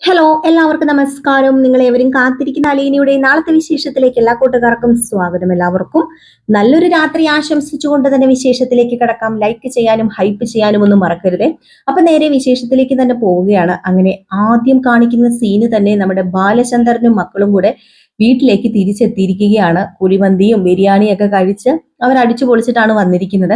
Hello, എല്ലാവർക്കും നമസ്കാരം. നിങ്ങൾ ഏവരും കാത്തിരിക്കുന്ന അലീനയുടെ നാളത്തെ വിശേഷത്തിലേക്ക് എല്ലാ കൂട്ടുകാർക്കും സ്വാഗതം. എല്ലാവർക്കും നല്ലൊരു രാത്രി ആശംസിച്ചുകൊണ്ട് തന്നെ വിശേഷത്തിലേക്ക് കിടക്കാം. ലൈക്ക് ചെയ്യാനും ഹൈപ്പ് ചെയ്യാനും ഒന്നും മറക്കരുതേ. അപ്പൊ നേരെ വിശേഷത്തിലേക്ക് തന്നെ പോവുകയാണ്. അങ്ങനെ ആദ്യം കാണിക്കുന്ന സീന് തന്നെ നമ്മുടെ ബാലചന്ദ്രനും മക്കളും കൂടെ വീട്ടിലേക്ക് തിരിച്ചെത്തിയിരിക്കുകയാണ്. കുഴിമന്തിയും ബിരിയാണിയും ഒക്കെ കഴിച്ച് അവർ അടിച്ചു പൊളിച്ചിട്ടാണ് വന്നിരിക്കുന്നത്.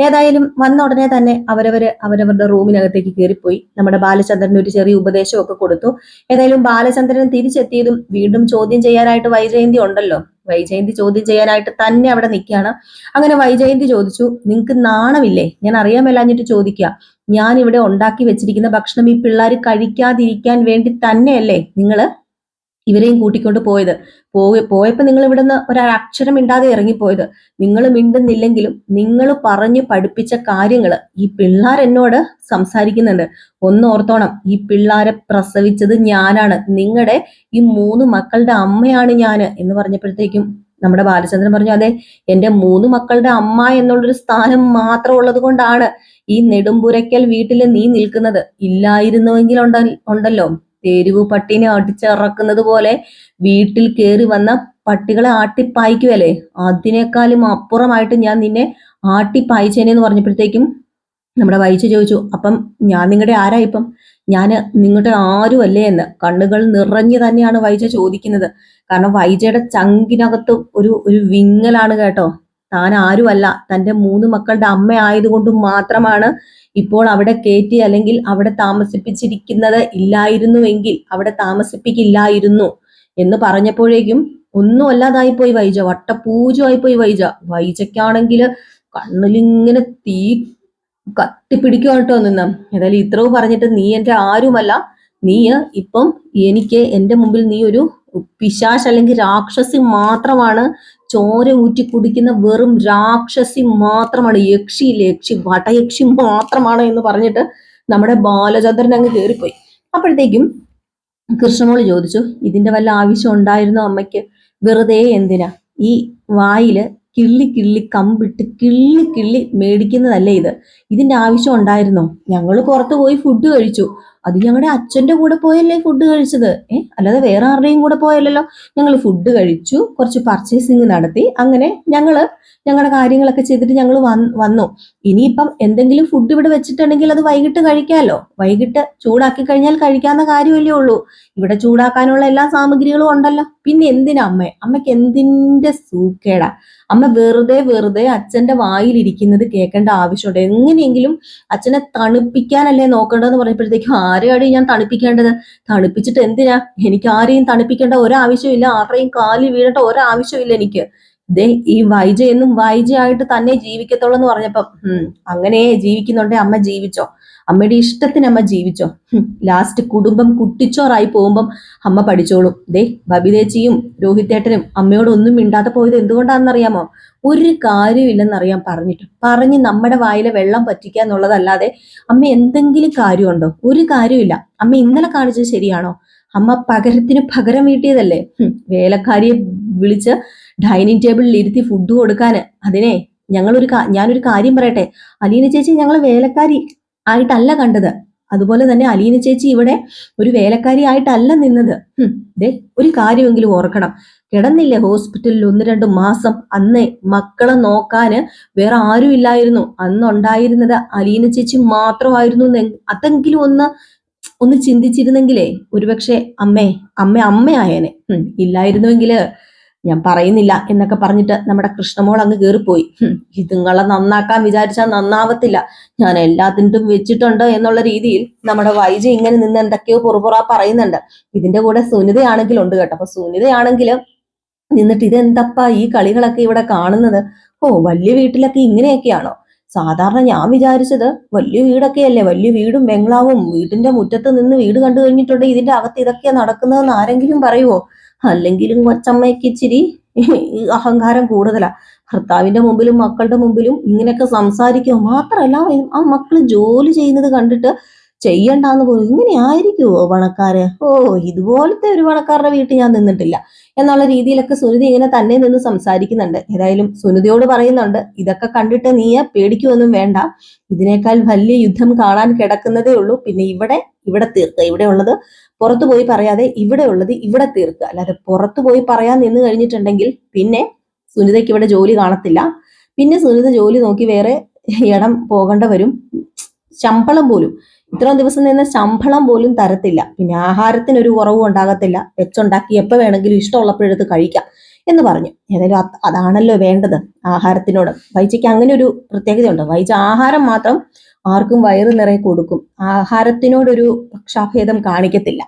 ഏതായാലും വന്ന ഉടനെ തന്നെ അവരവരുടെ റൂമിനകത്തേക്ക് കയറിപ്പോയി. നമ്മുടെ ബാലചന്ദ്രന് ഒരു ചെറിയ ഉപദേശമൊക്കെ കൊടുത്തു. ഏതായാലും ബാലചന്ദ്രൻ തിരിച്ചെത്തിയതും വീണ്ടും ചോദ്യം ചെയ്യാനായിട്ട് വൈജയന്തി ഉണ്ടല്ലോ. വൈജയന്തി ചോദ്യം ചെയ്യാനായിട്ട് തന്നെ അവിടെ നിൽക്കുകയാണ്. അങ്ങനെ വൈജയന്തി ചോദിച്ചു, നിങ്ങൾക്ക് നാണമില്ലേ? ഞാൻ അറിയാൻ മേലാഞ്ഞിട്ട് ചോദിക്കുക. ഞാൻ ഇവിടെ ഉണ്ടാക്കി വെച്ചിരിക്കുന്ന ഭക്ഷണം ഈ പിള്ളേർ കഴിക്കാതിരിക്കാൻ വേണ്ടി തന്നെയല്ലേ നിങ്ങള് ഇവരെയും കൂട്ടിക്കൊണ്ട് പോയപ്പോ നിങ്ങൾ ഇവിടുന്ന് ഒരക്ഷരം മിണ്ടാതെ ഇറങ്ങിപ്പോയത്. നിങ്ങൾ മിണ്ടുന്നില്ലെങ്കിലും നിങ്ങൾ പറഞ്ഞു പഠിപ്പിച്ച കാര്യങ്ങൾ ഈ പിള്ളേർ എന്നോട് സംസാരിക്കുന്നുണ്ട്. ഒന്ന് ഓർത്തോണം, ഈ പിള്ളേരെ പ്രസവിച്ചത് ഞാനാണ്, നിങ്ങളുടെ ഈ 3 മക്കളുടെ അമ്മയാണ് ഞാന് എന്ന് പറഞ്ഞപ്പോഴത്തേക്കും നമ്മുടെ ബാലചന്ദ്രൻ പറഞ്ഞു, അതെ, എന്റെ 3 മക്കളുടെ അമ്മ എന്നുള്ളൊരു സ്ഥാനം മാത്രം ഉള്ളത് കൊണ്ടാണ് ഈ നെടുമ്പുരയ്ക്കൽ വീട്ടിൽ നീ നിൽക്കുന്നത്. ഇല്ലായിരുന്നുവെങ്കിൽ ഉണ്ടല്ലോ, തെരുവ് പട്ടിനെ അടിച്ചിറക്കുന്നത് പോലെ വീട്ടിൽ കയറി വന്ന പട്ടികളെ ആട്ടിപ്പായിക്കുവല്ലേ, അതിനേക്കാളും അപ്പുറമായിട്ട് ഞാൻ നിന്നെ ആട്ടിപ്പായിച്ചേനെന്ന് പറഞ്ഞപ്പോഴത്തേക്കും നമ്മുടെ വൈജ ചോദിച്ചു, അപ്പം ഞാൻ നിങ്ങളുടെ ആരാ? ഇപ്പം ഞാൻ നിങ്ങളുടെ ആരുമല്ലേ എന്ന് കണ്ണുകൾ നിറഞ്ഞു തന്നെയാണ് വൈജ ചോദിക്കുന്നത്. കാരണം വൈജയുടെ ചങ്കിനകത്ത് ഒരു വിങ്ങലാണ് കേട്ടോ. താൻ ആരുമല്ല, തന്റെ 3 മക്കളുടെ അമ്മ ആയതുകൊണ്ട് മാത്രമാണ് ഇപ്പോൾ അവിടെ കയറ്റി അല്ലെങ്കിൽ അവിടെ താമസിപ്പിച്ചിരിക്കുന്നത്. ഇല്ലായിരുന്നുവെങ്കിൽ അവിടെ താമസിപ്പിക്കില്ലായിരുന്നു എന്ന് പറഞ്ഞപ്പോഴേക്കും ഒന്നും അല്ലാതായിപ്പോയി വൈജ. വട്ടപൂജമായിപ്പോയി വൈജ. വൈജയ്ക്കാണെങ്കിൽ കണ്ണിലിങ്ങനെ തീ കത്തിപ്പിടിക്കുക കേട്ടോ നിന്ന്. ഏതായാലും ഇത്രവും പറഞ്ഞിട്ട്, നീ എന്റെ ആരുമല്ല, നീ ഇപ്പം എന്റെ മുമ്പിൽ നീ ഒരു പിശാച് അല്ലെങ്കിൽ രാക്ഷസി മാത്രമാണ്, ചോര ഊറ്റി കുടിക്കുന്ന വെറും രാക്ഷസി മാത്രമാണ്, യക്ഷിയില്ലേ, വടയക്ഷി മാത്രമാണ് എന്ന് പറഞ്ഞിട്ട് നമ്മുടെ ബാലചന്ദ്രൻ അങ്ങ് കയറിപ്പോയി. അപ്പോഴത്തേക്കും കൃഷ്ണമോള് ചോദിച്ചു, ഇതിന്റെ വല്ല ആവശ്യം ഉണ്ടായിരുന്നോ അമ്മയ്ക്ക്? വെറുതെ എന്തിനാ ഈ വായില് കിള്ളി കമ്പിട്ട് കിള്ളി മേടിക്കുന്നതല്ലേ ഇത്? ഇതിന്റെ ആവശ്യം ഉണ്ടായിരുന്നോ? ഞങ്ങൾ പുറത്തു പോയി ഫുഡ് കഴിച്ചു. അത് ഞങ്ങളുടെ അച്ഛന്റെ കൂടെ പോയല്ലേ ഫുഡ് കഴിച്ചത്, അല്ലാതെ വേറെ ആരുടെയും കൂടെ പോയല്ലോ. ഞങ്ങൾ ഫുഡ് കഴിച്ചു, കുറച്ച് പർച്ചേസിങ് നടത്തി, അങ്ങനെ ഞങ്ങളുടെ കാര്യങ്ങളൊക്കെ ചെയ്തിട്ട് ഞങ്ങൾ വന്നു. ഇനിയിപ്പം എന്തെങ്കിലും ഫുഡ് ഇവിടെ വെച്ചിട്ടുണ്ടെങ്കിൽ അത് വൈകിട്ട് കഴിക്കാമല്ലോ. വൈകിട്ട് ചൂടാക്കി കഴിഞ്ഞാൽ കഴിക്കാവുന്ന കാര്യമല്ലേ ഉള്ളൂ. ഇവിടെ ചൂടാക്കാനുള്ള എല്ലാ സാമഗ്രികളും ഉണ്ടല്ലോ. പിന്നെ എന്തിനാ അമ്മയ്ക്ക് എന്തിന്റെ സൂക്കേടാ? അമ്മ വെറുതെ അച്ഛന്റെ വായിലിരിക്കുന്നത് കേൾക്കേണ്ട ആവശ്യമുണ്ട്? എങ്ങനെയെങ്കിലും അച്ഛനെ തണുപ്പിക്കാനല്ലേ നോക്കേണ്ടതെന്ന് പറഞ്ഞപ്പോഴത്തേക്കും, ആരെയാണ് ഞാൻ തണുപ്പിക്കേണ്ടത്? തണുപ്പിച്ചിട്ട് എന്തിനാ? എനിക്ക് ആരെയും തണുപ്പിക്കേണ്ട ഒരാവശ്യമില്ല, ആരുടെയും കാലിൽ വീഴേണ്ട ഒരാവശ്യമില്ല എനിക്ക്. ദേ, ഈ വൈജ എന്നും വൈജയായിട്ട് തന്നെ ജീവിക്കത്തുള്ളൂ എന്ന് പറഞ്ഞപ്പം, അങ്ങനെ ജീവിക്കുന്നുണ്ടെ അമ്മ ജീവിച്ചോ, അമ്മയുടെ ഇഷ്ടത്തിന് അമ്മ ജീവിച്ചോ. ലാസ്റ്റ് കുടുംബം കുട്ടിച്ചോറായി പോകുമ്പം അമ്മ പഠിച്ചോളും. ദേ, ബബിതേച്ചിയും രോഹിതേട്ടനും അമ്മയോടൊന്നും മിണ്ടാതെ പോയത് എന്തുകൊണ്ടാണെന്നറിയാമോ? ഒരു കാര്യമില്ലെന്നറിയാൻ പറഞ്ഞ് നമ്മുടെ വായിലെ വെള്ളം പറ്റിക്കുക എന്നുള്ളതല്ലാതെ അമ്മ എന്തെങ്കിലും കാര്യമുണ്ടോ? ഒരു കാര്യമില്ല. അമ്മ ഇന്നലെ കാണിച്ചത് ശരിയാണോ? അമ്മ പകരത്തിന് പകരം വീട്ടിയതല്ലേ. വേലക്കാരിയെ വിളിച്ച് ഡൈനിങ് ടേബിളിൽ ഇരുത്തി ഫുഡ് കൊടുക്കാന്. അതിനെ ഞാനൊരു കാര്യം പറയട്ടെ, അലീന ചേച്ചി ഞങ്ങൾ വേലക്കാരി ആയിട്ടല്ല കണ്ടത്. അതുപോലെ തന്നെ അലീന ചേച്ചി ഇവിടെ ഒരു വേലക്കാരി ആയിട്ടല്ല നിന്നത്. ദേ, ഒരു കാര്യമെങ്കിലും ഓർക്കണം. കിടന്നില്ലേ ഹോസ്പിറ്റലിൽ 1-2 മാസം? അന്ന് മക്കളെ നോക്കാന് വേറെ ആരും ഇല്ലായിരുന്നു. അന്നുണ്ടായിരുന്നത് അലീന ചേച്ചി മാത്രമായിരുന്നു. അതെങ്കിലും ഒന്ന് ചിന്തിച്ചിരുന്നെങ്കിലേ ഒരുപക്ഷെ അമ്മയായേനെ. ഇല്ലായിരുന്നുവെങ്കില് ഞാൻ പറയുന്നില്ല എന്നൊക്കെ പറഞ്ഞിട്ട് നമ്മുടെ കൃഷ്ണമോൾ അങ്ങ് കയറിപ്പോയി. ഇതുങ്ങളെ നന്നാക്കാൻ വിചാരിച്ചാൽ നന്നാവത്തില്ല, ഞാൻ എല്ലാത്തിനും വെച്ചിട്ടുണ്ട് എന്നുള്ള രീതിയിൽ നമ്മുടെ വൈജ ഇങ്ങനെ നിന്ന് എന്തൊക്കെയോ പുറപുറ പറയുന്നുണ്ട്. ഇതിന്റെ കൂടെ സുനിതയാണെങ്കിലുണ്ട് കേട്ടോ. അപ്പൊ സുനിതയാണെങ്കിൽ നിന്നിട്ട്, ഇതെന്തപ്പാ ഈ കളികളൊക്കെ ഇവിടെ കാണുന്നത്? വലിയ വീട്ടിലൊക്കെ ഇങ്ങനെയൊക്കെയാണോ? സാധാരണ ഞാൻ വിചാരിച്ചത് വലിയ വീടൊക്കെയല്ലേ, വലിയ വീടും ബംഗ്ലാവും, വീടിന്റെ മുറ്റത്ത് നിന്ന് വീട് കണ്ടു കഴിഞ്ഞിട്ടുണ്ടെങ്കിൽ ഇതിന്റെ അകത്ത് ഇതൊക്കെയാ നടക്കുന്നതെന്ന് ആരെങ്കിലും പറയുമോ? അല്ലെങ്കിലും കൊച്ചമ്മയ്ക്ക് ഇച്ചിരി അഹങ്കാരം കൂടുതലാ. ഭർത്താവിന്റെ മുമ്പിലും മക്കളുടെ മുമ്പിലും ഇങ്ങനെയൊക്കെ സംസാരിക്കുക മാത്രമല്ല, ആ മക്കള് ജോലി ചെയ്യുന്നത് കണ്ടിട്ട് ചെയ്യണ്ടെന്ന് പോലും. ഇങ്ങനെ ആയിരിക്കുമോ പണക്കാര്? ഓ, ഇതുപോലത്തെ ഒരു പണക്കാരുടെ വീട്ടിൽ ഞാൻ നിന്നിട്ടില്ല എന്നുള്ള രീതിയിലൊക്കെ സുനിധി ഇങ്ങനെ തന്നെ നിന്ന് സംസാരിക്കുന്നുണ്ട്. ഏതായാലും സുനിധിയോട് പറയുന്നുണ്ട്, ഇതൊക്കെ കണ്ടിട്ട് നീ പേടിക്കുമൊന്നും വേണ്ട, ഇതിനേക്കാൾ വലിയ യുദ്ധം കാണാൻ കിടക്കുന്നതേ ഉള്ളൂ. പിന്നെ ഇവിടെ തീർക്കുക, ഇവിടെ ഉള്ളത് പുറത്തു പോയി പറയാതെ ഇവിടെ ഉള്ളത് ഇവിടെ തീർക്കുക. അല്ലാതെ പുറത്തു പോയി പറയാൻ നിന്ന് കഴിഞ്ഞിട്ടുണ്ടെങ്കിൽ പിന്നെ സുനിതയ്ക്ക് ഇവിടെ ജോലി കാണത്തില്ല. പിന്നെ സുനിത ജോലി നോക്കി വേറെ ഇടം പോകേണ്ട വരും. ശമ്പളം പോലും ഇത്രയും ദിവസം നിന്ന് ശമ്പളം പോലും തരത്തില്ല. പിന്നെ ആഹാരത്തിനൊരു കുറവും ഉണ്ടാകത്തില്ല. വെച്ചുണ്ടാക്കി എപ്പോൾ വേണമെങ്കിലും ഇഷ്ടമുള്ളപ്പോഴെടുത്ത് കഴിക്കാം എന്ന് പറഞ്ഞു. ഏതായാലും അതാണല്ലോ വേണ്ടത് ആഹാരത്തിനോട്. വൈജയ്ക്ക് അങ്ങനെ ഒരു പ്രത്യേകതയുണ്ട്. വൈജ ആഹാരം മാത്രം ആർക്കും വയറ് നിറയെ കൊടുക്കും, ആഹാരത്തിനോടൊരു പക്ഷാഭേദം കാണിക്കത്തില്ല.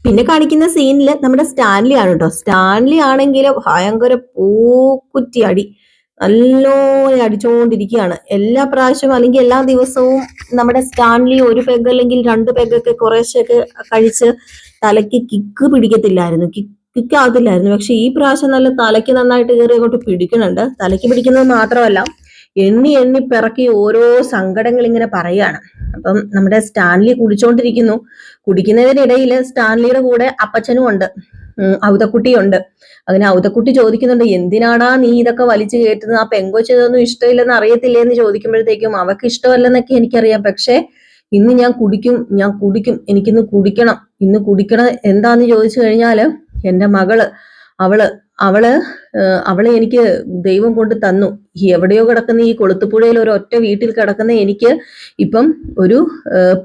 പിന്നെ കാണിക്കുന്ന സീനിൽ നമ്മുടെ സ്റ്റാൻലി ആണ് കേട്ടോ. സ്റ്റാൻലി ആണെങ്കിൽ ഭയങ്കര പൂക്കുറ്റി അടി നല്ലോണം അടിച്ചുകൊണ്ടിരിക്കുകയാണ് എല്ലാ പ്രാവശ്യവും, അല്ലെങ്കിൽ എല്ലാ ദിവസവും നമ്മുടെ സ്റ്റാൻലി ഒരു പെഗ് അല്ലെങ്കിൽ 2 പെഗൊക്കെ കുറേശ്ശൊക്കെ കഴിച്ച് തലയ്ക്ക് കിക്ക് പിടിക്കത്തില്ലായിരുന്നു, കിക്കാകത്തില്ലായിരുന്നു. പക്ഷെ ഈ പ്രാവശ്യം നല്ല തലയ്ക്ക് നന്നായിട്ട് കയറി അങ്ങോട്ട് പിടിക്കുന്നുണ്ട്. തലയ്ക്ക് പിടിക്കുന്നത് മാത്രമല്ല, എണ്ണി എണ്ണി പിറക്കി ഓരോ സങ്കടങ്ങൾ ഇങ്ങനെ പറയാണ്. അപ്പം നമ്മുടെ സ്റ്റാൻലി കുടിച്ചോണ്ടിരിക്കുന്നു. കുടിക്കുന്നതിനിടയിൽ സ്റ്റാൻലിയുടെ കൂടെ അപ്പച്ചനും ഉണ്ട്, ഔതക്കുട്ടിയുണ്ട്. അങ്ങനെ ഔതക്കുട്ടി ചോദിക്കുന്നുണ്ട്, എന്തിനാടാ നീ ഇതൊക്കെ വലിച്ചു കയറ്റുന്നത്? ആ പെങ്കൊച്ച് ഇതൊന്നും ഇഷ്ടമില്ലെന്ന് അറിയത്തില്ലേ എന്ന് ചോദിക്കുമ്പോഴത്തേക്കും, അവർക്ക് ഇഷ്ടമല്ലെന്നൊക്കെ എനിക്കറിയാം, പക്ഷെ ഇന്ന് ഞാൻ കുടിക്കും, എനിക്കിന്ന് കുടിക്കണം. ഇന്ന് കുടിക്കണം എന്താന്ന് ചോദിച്ചു കഴിഞ്ഞാല്, എന്റെ മകള് അവളെ എനിക്ക് ദൈവം കൊണ്ട് തന്നു. എവിടെയോ കിടക്കുന്ന ഈ കൊളുത്തുപുഴയിൽ ഒരു ഒറ്റ വീട്ടിൽ കിടക്കുന്ന എനിക്ക് ഇപ്പം ഒരു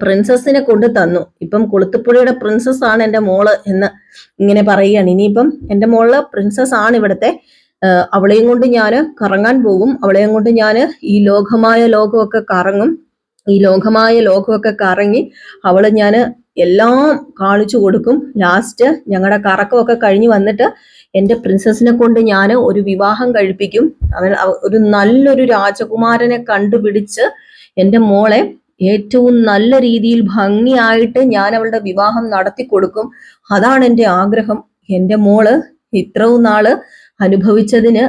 പ്രിൻസസിനെ കൊണ്ട് തന്നു. ഇപ്പം കൊളുത്തുപുഴയുടെ പ്രിൻസസ് ആണ് എൻ്റെ മോള് എന്ന് ഇങ്ങനെ പറയുകയാണ്. ഇനിയിപ്പം എൻ്റെ മോള് പ്രിൻസസ് ആണ് ഇവിടുത്തെ. അവളെയും കൊണ്ട് ഞാൻ കറങ്ങാൻ പോകും. അവളെയും കൊണ്ട് ഞാൻ ഈ ലോകമായ ലോകമൊക്കെ കറങ്ങും. ഈ ലോകമായ ലോകമൊക്കെ കറങ്ങി അവള് ഞാൻ എല്ലാം കാണിച്ചു കൊടുക്കും. ലാസ്റ്റ് ഞങ്ങളുടെ കറക്കമൊക്കെ കഴിഞ്ഞ് വന്നിട്ട് എൻ്റെ പ്രിൻസസിനെ കൊണ്ട് ഞാൻ ഒരു വിവാഹം കഴിപ്പിക്കും. ഒരു നല്ലൊരു രാജകുമാരനെ കണ്ടുപിടിച്ച് എൻ്റെ മോളെ ഏറ്റവും നല്ല രീതിയിൽ ഭംഗിയായിട്ട് ഞാൻ അവളുടെ വിവാഹം നടത്തി കൊടുക്കും. അതാണ് എൻ്റെ ആഗ്രഹം. എൻ്റെ മോള് ഇത്രയും നാള് അനുഭവിച്ചതിന്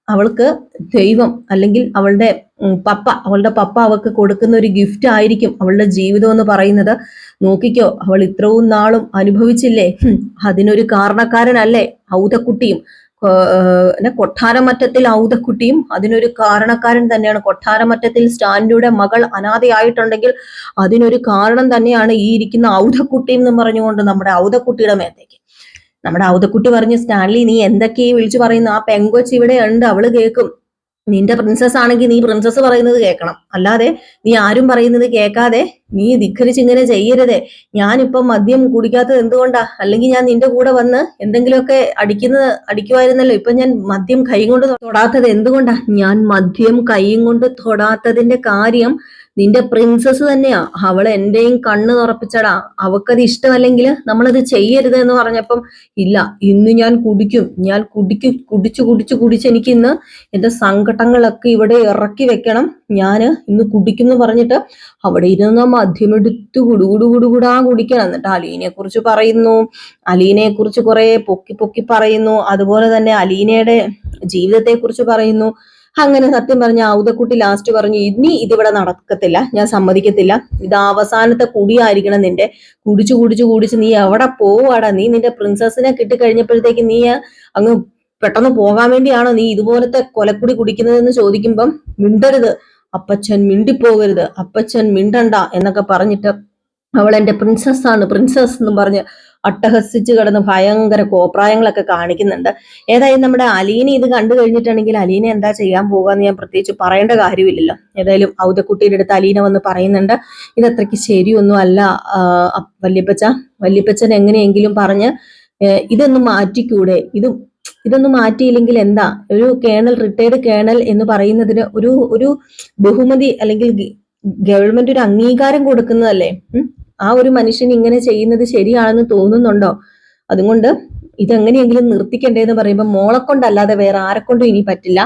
അവൾക്ക് ദൈവം അല്ലെങ്കിൽ അവളുടെ പപ്പ അവൾക്ക് കൊടുക്കുന്ന ഒരു ഗിഫ്റ്റ് ആയിരിക്കും അവളുടെ ജീവിതം എന്ന് പറയുന്നത്. നോക്കിക്കോ, അവൾ ഇത്രയും നാളും അനുഭവിച്ചില്ലേ, അതിനൊരു കാരണക്കാരനല്ലേ ഔതക്കുട്ടിയും. കൊട്ടാരമറ്റത്തിൽ ഔതക്കുട്ടിയും അതിനൊരു കാരണക്കാരൻ തന്നെയാണ്. കൊട്ടാരമറ്റത്തിൽ സ്റ്റാൻലിയുടെ മകൾ അനാഥയായിട്ടുണ്ടെങ്കിൽ അതിനൊരു കാരണം തന്നെയാണ് ഈ ഇരിക്കുന്ന ഔതക്കുട്ടിയും എന്ന് പറഞ്ഞുകൊണ്ട് നമ്മുടെ ഔതക്കുട്ടിയുടെ മേത്തേക്ക് നമ്മുടെ ഔതക്കുട്ടി പറഞ്ഞു, സ്റ്റാൻലി നീ എന്തൊക്കെയാ വിളിച്ചു പറയുന്നു? ആ പെങ്കൊച്ച് ഇവിടെ ഉണ്ട്, അവള് കേൾക്കും. നിന്റെ പ്രിൻസസ് ആണെങ്കിൽ നീ പ്രിൻസസ് പറയുന്നത് കേൾക്കണം, അല്ലാതെ നീ ആരും പറയുന്നത് കേൾക്കാതെ നീ ധിക്കരിച്ച് ഇങ്ങനെ ചെയ്യരുതേ. ഞാനിപ്പം മദ്യം കുടിക്കാത്തത് എന്തുകൊണ്ടാ? അല്ലെങ്കിൽ ഞാൻ നിന്റെ കൂടെ വന്ന് എന്തെങ്കിലുമൊക്കെ അടിക്കുമായിരുന്നല്ലോ. ഇപ്പൊ ഞാൻ മദ്യം കൈ കൊണ്ട് തൊടാത്തത് എന്തുകൊണ്ടാ? ഞാൻ മദ്യം കൈ കൊണ്ട് തൊടാത്തതിന്റെ കാര്യം നിന്റെ പ്രിൻസസ് തന്നെയാ. അവൾ എന്റെയും കണ്ണ് തുറപ്പിച്ചടാ. അവക്കത് ഇഷ്ടമല്ലെങ്കിൽ നമ്മളത് ചെയ്യരുത് എന്ന് പറഞ്ഞപ്പം, ഇല്ല ഇന്ന് ഞാൻ കുടിക്കും, കുടിച്ച് എനിക്ക് ഇന്ന് എന്റെ സങ്കടങ്ങളൊക്കെ ഇവിടെ ഇറക്കി വെക്കണം, ഞാൻ ഇന്ന് കുടിക്കും എന്ന് പറഞ്ഞിട്ട് അവിടെ ഇരുന്ന് മദ്യമെടുത്ത് കുടുകുടാ കുടിക്കണം. എന്നിട്ട് അലീനയെ കുറിച്ച് പറയുന്നു, അലീനയെ കുറിച്ച് കുറെ പൊക്കി പറയുന്നു. അതുപോലെ തന്നെ അലീനയുടെ ജീവിതത്തെ കുറിച്ച് പറയുന്നു. അങ്ങനെ സത്യം പറഞ്ഞ ഔതക്കുട്ടി ലാസ്റ്റ് പറഞ്ഞു, ഇനി ഇതിവിടെ നടക്കത്തില്ല, ഞാൻ സമ്മതിക്കത്തില്ല, ഇത് അവസാനത്തെ കുടിയായിരിക്കണം നിന്റെ. കുടിച്ച് നീ എവിടെ പോവാടാ? നീ നിന്റെ പ്രിൻസസിനെ കിട്ടിക്കഴിഞ്ഞപ്പോഴത്തേക്ക് നീ അങ്ങ് പെട്ടെന്ന് പോകാൻ വേണ്ടിയാണോ നീ ഇതുപോലത്തെ കൊലക്കുടി കുടിക്കുന്നതെന്ന് ചോദിക്കുമ്പം, മിണ്ടരുത് അപ്പച്ചൻ, മിണ്ടിപ്പോകരുത് അപ്പച്ചൻ, മിണ്ടണ്ട എന്നൊക്കെ പറഞ്ഞിട്ട് അവൾ എൻ്റെ പ്രിൻസസ് ആണ്, പ്രിൻസസ് എന്നും പറഞ്ഞ് അട്ടഹസിച്ച് കിടന്ന് ഭയങ്കര കോപ്രായങ്ങളൊക്കെ കാണിക്കുന്നുണ്ട്. ഏതായാലും നമ്മുടെ അലീന ഇത് കണ്ടു കഴിഞ്ഞിട്ടുണ്ടെങ്കിൽ അലീന എന്താ ചെയ്യാൻ പോകാന്ന് ഞാൻ പ്രത്യേകിച്ച് പറയേണ്ട കാര്യമില്ലല്ലോ. ഏതായാലും ഔതക്കുട്ടിയുടെ അടുത്ത് അലീന വന്ന് പറയുന്നുണ്ട്, ഇതത്രയ്ക്ക് ശരിയൊന്നും അല്ല വല്യപ്പച്ചൻ എങ്ങനെയെങ്കിലും പറഞ്ഞ് ഇതൊന്ന് മാറ്റിക്കൂടെ? ഇതൊന്നും മാറ്റിയില്ലെങ്കിൽ എന്താ? ഒരു റിട്ടയർഡ് കേണൽ എന്ന് പറയുന്നതിന് ഒരു ബഹുമതി അല്ലെങ്കിൽ ഗവൺമെന്റ് ഒരു അംഗീകാരം കൊടുക്കുന്നതല്ലേ. ആ ഒരു മനുഷ്യൻ ഇങ്ങനെ ചെയ്യുന്നത് ശരിയാണെന്ന് തോന്നുന്നുണ്ടോ? അതുകൊണ്ട് ഇതെങ്ങനെയെങ്കിലും നിർത്തിക്കണ്ടേന്ന് പറയുമ്പോൾ, മോളെ കൊണ്ടല്ലാതെ വേറെ ആരെക്കൊണ്ടും ഇനി പറ്റില്ല,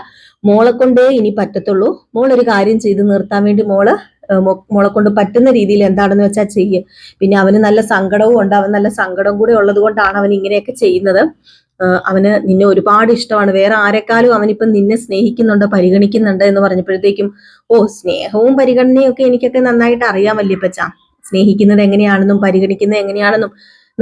മോളെ കൊണ്ടേ ഇനി പറ്റത്തുള്ളൂ. മോളൊരു കാര്യം ചെയ്ത് നിർത്താൻ വേണ്ടി മോളെ കൊണ്ട് പറ്റുന്ന രീതിയിൽ എന്താണെന്ന് വെച്ചാൽ ചെയ്യ്. പിന്നെ അവന് നല്ല സങ്കടവും ഉണ്ട്, അവൻ നല്ല സങ്കടം കൂടെ ഉള്ളത് കൊണ്ടാണ് അവൻ ഇങ്ങനെയൊക്കെ ചെയ്യുന്നത്. അവന് നിന്നെ ഒരുപാട് ഇഷ്ടമാണ്, വേറെ ആരെക്കാളും അവനിപ്പം നിന്നെ സ്നേഹിക്കുന്നുണ്ട്, പരിഗണിക്കുന്നുണ്ട് എന്ന് പറഞ്ഞപ്പോഴത്തേക്കും, ഓ സ്നേഹവും പരിഗണനയും ഒക്കെ എനിക്കൊക്കെ നന്നായിട്ട് അറിയാൻ വല്യപ്പച്ച. സ്നേഹിക്കുന്നത് എങ്ങനെയാണെന്നും പരിഗണിക്കുന്നത് എങ്ങനെയാണെന്നും.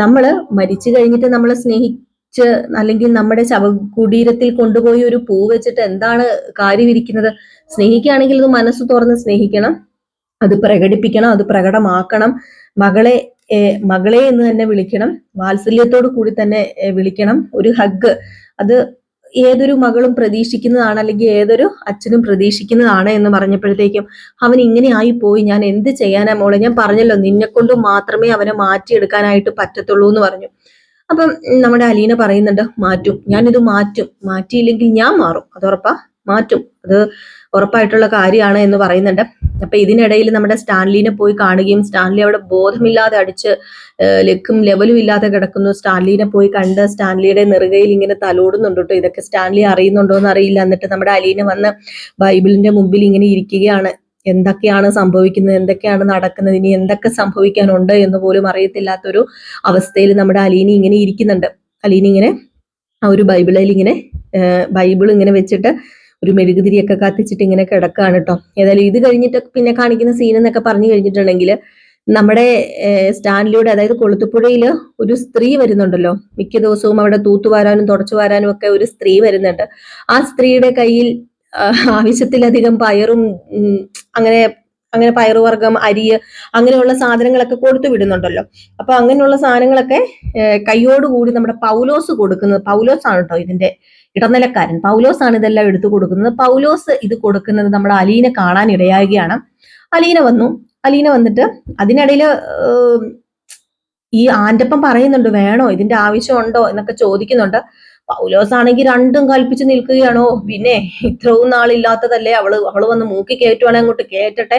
നമ്മൾ മരിച്ചു കഴിഞ്ഞിട്ട് നമ്മളെ സ്നേഹിച്ച് അല്ലെങ്കിൽ നമ്മുടെ ശവകുടീരത്തിൽ കൊണ്ടുപോയി ഒരു പൂ വെച്ചിട്ട് എന്താണ് കാര്യം ഇരിക്കുന്നത്? സ്നേഹിക്കുകയാണെങ്കിൽ അത് മനസ്സ് തുറന്ന് സ്നേഹിക്കണം, അത് പ്രകടിപ്പിക്കണം, അത് പ്രകടമാക്കണം. മകളെ മകളെ എന്ന് തന്നെ വിളിക്കണം, വാത്സല്യത്തോടു കൂടി തന്നെ വിളിക്കണം. ഒരു ഹഗ് അത് ഏതൊരു മകളും പ്രതീക്ഷിക്കുന്നതാണ്, അല്ലെങ്കിൽ ഏതൊരു അച്ഛനും പ്രതീക്ഷിക്കുന്നതാണ് എന്ന് പറഞ്ഞപ്പോഴത്തേക്കും അവൻ ഇങ്ങനെ ആയി പോയി, ഞാൻ എന്ത് ചെയ്യാനാ മോളെ, ഞാൻ പറഞ്ഞല്ലോ നിന്നെ കൊണ്ട് മാത്രമേ അവനെ മാറ്റിയെടുക്കാനായിട്ട് പറ്റത്തുള്ളൂ എന്ന് പറഞ്ഞു. അപ്പം നമ്മുടെ അലീന പറയുന്നുണ്ട്, മാറ്റും, ഞാനിത് മാറ്റും, മാറ്റിയില്ലെങ്കിൽ ഞാൻ മാറും, അത് ഉറപ്പാ, മാറ്റും, അത് ഉറപ്പായിട്ടുള്ള കാര്യമാണ് എന്ന് പറയുന്നുണ്ട്. അപ്പൊ ഇതിനിടയിൽ നമ്മുടെ സ്റ്റാൻലിനെ പോയി കാണുകയും സ്റ്റാൻലി അവിടെ ബോധമില്ലാതെ അടിച്ച് ലെക്കും ലെവലും ഇല്ലാതെ കിടക്കുന്നു. സ്റ്റാൻലിനെ പോയി കണ്ട് സ്റ്റാൻലിയുടെ നെറുകയിൽ ഇങ്ങനെ തലോടുന്നുണ്ട് കേട്ടോ. ഇതൊക്കെ സ്റ്റാൻലി അറിയുന്നുണ്ടോ എന്ന് അറിയില്ല. എന്നിട്ട് നമ്മുടെ അലീന വന്ന് ബൈബിളിന്റെ മുമ്പിൽ ഇങ്ങനെ ഇരിക്കുകയാണ്. എന്തൊക്കെയാണ് സംഭവിക്കുന്നത്, എന്തൊക്കെയാണ് നടക്കുന്നത്, ഇനി എന്തൊക്കെ സംഭവിക്കാനുണ്ട് എന്ന് പോലും അറിയത്തില്ലാത്തൊരു അവസ്ഥയിൽ നമ്മുടെ അലീന ഇങ്ങനെ ഇരിക്കുന്നുണ്ട്. അലീന ഇങ്ങനെ ആ ഒരു ബൈബിളിൽ ഇങ്ങനെ ബൈബിൾ ഇങ്ങനെ വെച്ചിട്ട് ഒരു മെഴുകുതിരിയൊക്കെ കത്തിച്ചിട്ട് ഇങ്ങനെ കിടക്കുകയാണ് കേട്ടോ. ഏതായാലും ഇത് കഴിഞ്ഞിട്ട് പിന്നെ കാണിക്കുന്ന സീൻ എന്നൊക്കെ പറഞ്ഞു കഴിഞ്ഞിട്ടുണ്ടെങ്കിൽ നമ്മുടെ സ്റ്റാൻലിയുടെ, അതായത് കൊളുത്തുപുഴയിൽ ഒരു സ്ത്രീ വരുന്നുണ്ടല്ലോ. മിക്ക ദിവസവും അവിടെ തൂത്തുവാരാനും തുടച്ചു വാരാനും ഒക്കെ ഒരു സ്ത്രീ വരുന്നുണ്ട്. ആ സ്ത്രീയുടെ കയ്യിൽ ആവശ്യത്തിലധികം പയറും അങ്ങനെ അങ്ങനെ പയറുവർഗം, അരി, അങ്ങനെയുള്ള സാധനങ്ങളൊക്കെ കൊടുത്തു വിടുന്നുണ്ടല്ലോ. അപ്പൊ അങ്ങനെയുള്ള സാധനങ്ങളൊക്കെ കൈയോടുകൂടി നമ്മുടെ പൗലോസ് കൊടുക്കുന്നത്, പൗലോസ് ആണ് കേട്ടോ ഇതിന്റെ ഇടനിലക്കാരൻ, പൗലോസ് ആണ് ഇതെല്ലാം എടുത്തു കൊടുക്കുന്നത്. പൗലോസ് ഇത് കൊടുക്കുന്നത് നമ്മുടെ അലീനെ കാണാൻ ഇടയാകുകയാണ്. അലീന വന്നിട്ട് അതിനിടയിൽ ഈ ആന്റപ്പൻ പറയുന്നുണ്ട്, വേണോ, ഇതിന്റെ ആവശ്യമുണ്ടോ എന്നൊക്കെ ചോദിക്കുന്നുണ്ട്. പൗലോസ് ആണെങ്കിൽ രണ്ടും കൽപ്പിച്ച് നിൽക്കുകയാണോ, പിന്നെ ഇത്രയും നാളില്ലാത്തതല്ലേ, അവള് വന്ന് മൂക്കി കയറ്റുവാണെങ്കിൽ അങ്ങോട്ട് കേറ്റട്ടെ,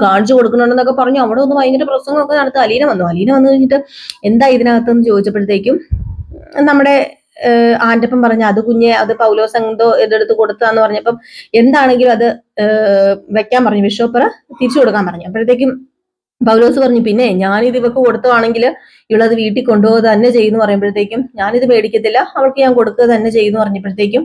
കാണിച്ചു കൊടുക്കണമെന്നൊക്കെ പറഞ്ഞു അവിടെ ഒന്ന് ഭയങ്കര പ്രസംഗമൊക്കെ നടത്തി. അലീന വന്നു കഴിഞ്ഞിട്ട് എന്താ ഇതിനകത്തെന്ന് ചോദിച്ചപ്പോഴത്തേക്കും നമ്മുടെ ആന്റപ്പൻ പറഞ്ഞു, അത് കുഞ്ഞെ, അത് പൗലോസ് എന്തോ ഇതെടുത്ത് കൊടുത്താന്ന് പറഞ്ഞപ്പം എന്താണെങ്കിലും അത് വെക്കാൻ പറഞ്ഞു, ബിഷോപ്പർ തിരിച്ചു കൊടുക്കാൻ പറഞ്ഞു. അപ്പോഴത്തേക്കും പൗലോസ് പറഞ്ഞു, പിന്നെ ഞാനിത് ഇവക്ക് കൊടുത്തതാണെങ്കിൽ ഇവളത് വീട്ടിൽ കൊണ്ടുപോകുക തന്നെ ചെയ്യുന്നു പറയുമ്പോഴത്തേക്കും ഞാനിത് മേടിക്കത്തില്ല, അവൾക്ക് ഞാൻ കൊടുക്കുക തന്നെ ചെയ്യുന്നു പറഞ്ഞപ്പോഴത്തേക്കും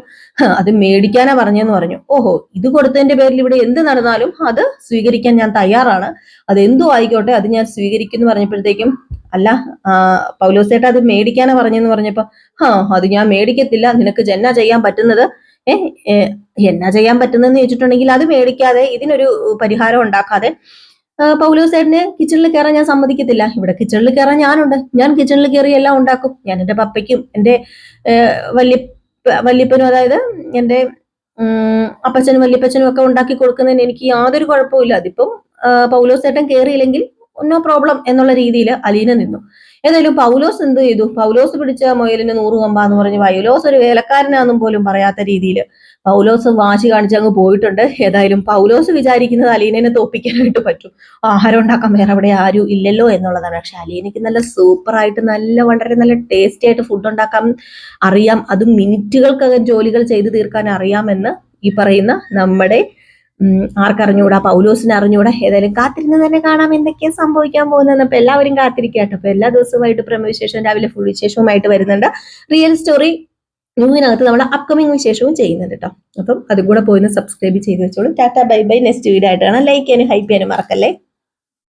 അത് മേടിക്കാനാ പറഞ്ഞെന്ന് പറഞ്ഞു. ഓഹോ, ഇത് കൊടുത്തതിന്റെ പേരിൽ ഇവിടെ എന്ത് നടന്നാലും അത് സ്വീകരിക്കാൻ ഞാൻ തയ്യാറാണ്, അതെന്തോ ആയിക്കോട്ടെ, അത് ഞാൻ സ്വീകരിക്കുന്നു പറഞ്ഞപ്പോഴത്തേക്കും അല്ല പൗലോസേട്ട അത് മേടിക്കാനാ പറഞ്ഞെന്ന് പറഞ്ഞപ്പോ അത് ഞാൻ മേടിക്കത്തില്ല, നിനക്ക് എന്നാ ചെയ്യാൻ പറ്റുന്നത്, എന്നാ ചെയ്യാൻ പറ്റുന്നതെന്ന് ചോദിച്ചിട്ടുണ്ടെങ്കിൽ അത് മേടിക്കാതെ ഇതിനൊരു പരിഹാരം ഉണ്ടാക്കാതെ പൗലോസേട്ടന് കിച്ചണിൽ കയറാൻ ഞാൻ സമ്മതിക്കത്തില്ല. ഇവിടെ കിച്ചണിൽ കയറാൻ ഞാനുണ്ട്, ഞാൻ കിച്ചണിൽ കയറി എല്ലാം ഉണ്ടാക്കും. ഞാൻ എൻ്റെ പപ്പയ്ക്കും എൻ്റെ വല്യപ്പനും, അതായത് എൻ്റെ അപ്പച്ചനും വല്യപ്പച്ചനും ഒക്കെ ഉണ്ടാക്കി കൊടുക്കുന്നതിന് എനിക്ക് യാതൊരു കുഴപ്പമില്ല. അതിപ്പം പൗലോസേട്ടൻ കയറിയില്ലെങ്കിൽ നോ പ്രോബ്ലം എന്നുള്ള രീതിയിൽ അലീന നിന്നു. ഏതായാലും പൗലോസ് എന്ത് ചെയ്തു, പൗലോസ് പിടിച്ച മുയലിന് 100 കൊമ്പാന്ന് പറഞ്ഞ് പൗലോസ് ഒരു വേലക്കാരനാന്നും പോലും പറയാത്ത രീതിയിൽ പൗലോസ് വാശി കാണിച്ച് അങ്ങ് പോയിട്ടുണ്ട്. ഏതായാലും പൗലോസ് വിചാരിക്കുന്നത് അലീനനെ തോപ്പിക്കാനായിട്ട് പറ്റും, ആഹാരം ഉണ്ടാക്കാൻ വേറെ അവിടെ ആരും ഇല്ലല്ലോ എന്നുള്ളതാണ്. പക്ഷെ അലീനയ്ക്ക് നല്ല സൂപ്പറായിട്ട് വളരെ നല്ല ടേസ്റ്റി ആയിട്ട് ഫുഡ് ഉണ്ടാക്കാൻ അറിയാം, അത് മിനിറ്റുകൾക്കകം ജോലികൾ ചെയ്തു തീർക്കാൻ അറിയാമെന്ന് ഈ പറയുന്ന നമ്മുടെ ആർക്കറിഞ്ഞൂടാ, പൗലോസിന് അറിഞ്ഞൂടാ. ഏതായാലും കാത്തിരുന്ന് തന്നെ കാണാം എന്തൊക്കെയാ സംഭവിക്കാൻ പോകുന്നത്. അപ്പൊ എല്ലാവരും കാത്തിരിക്കട്ടെ. അപ്പൊ എല്ലാ ദിവസവുമായിട്ട് പ്രമവിശേഷം രാവിലെ ഫുൾ വിശേഷവുമായിട്ട് വരുന്നുണ്ട്. റിയൽ സ്റ്റോറി മൂവിനകത്ത് നമ്മുടെ അപ്കമിങ് വിശേഷവും ചെയ്യുന്നുണ്ട് കേട്ടോ. അപ്പം അതും കൂടെ പോയി സബ്സ്ക്രൈബ് ചെയ്ത് വെച്ചോളൂ. Tata bye bye. Next video ആയിട്ട് കാണാം. ലൈക്ക് ചെയ്യാനും ഹൈപ്പ് ചെയ്യാനും മറക്കല്ലേ.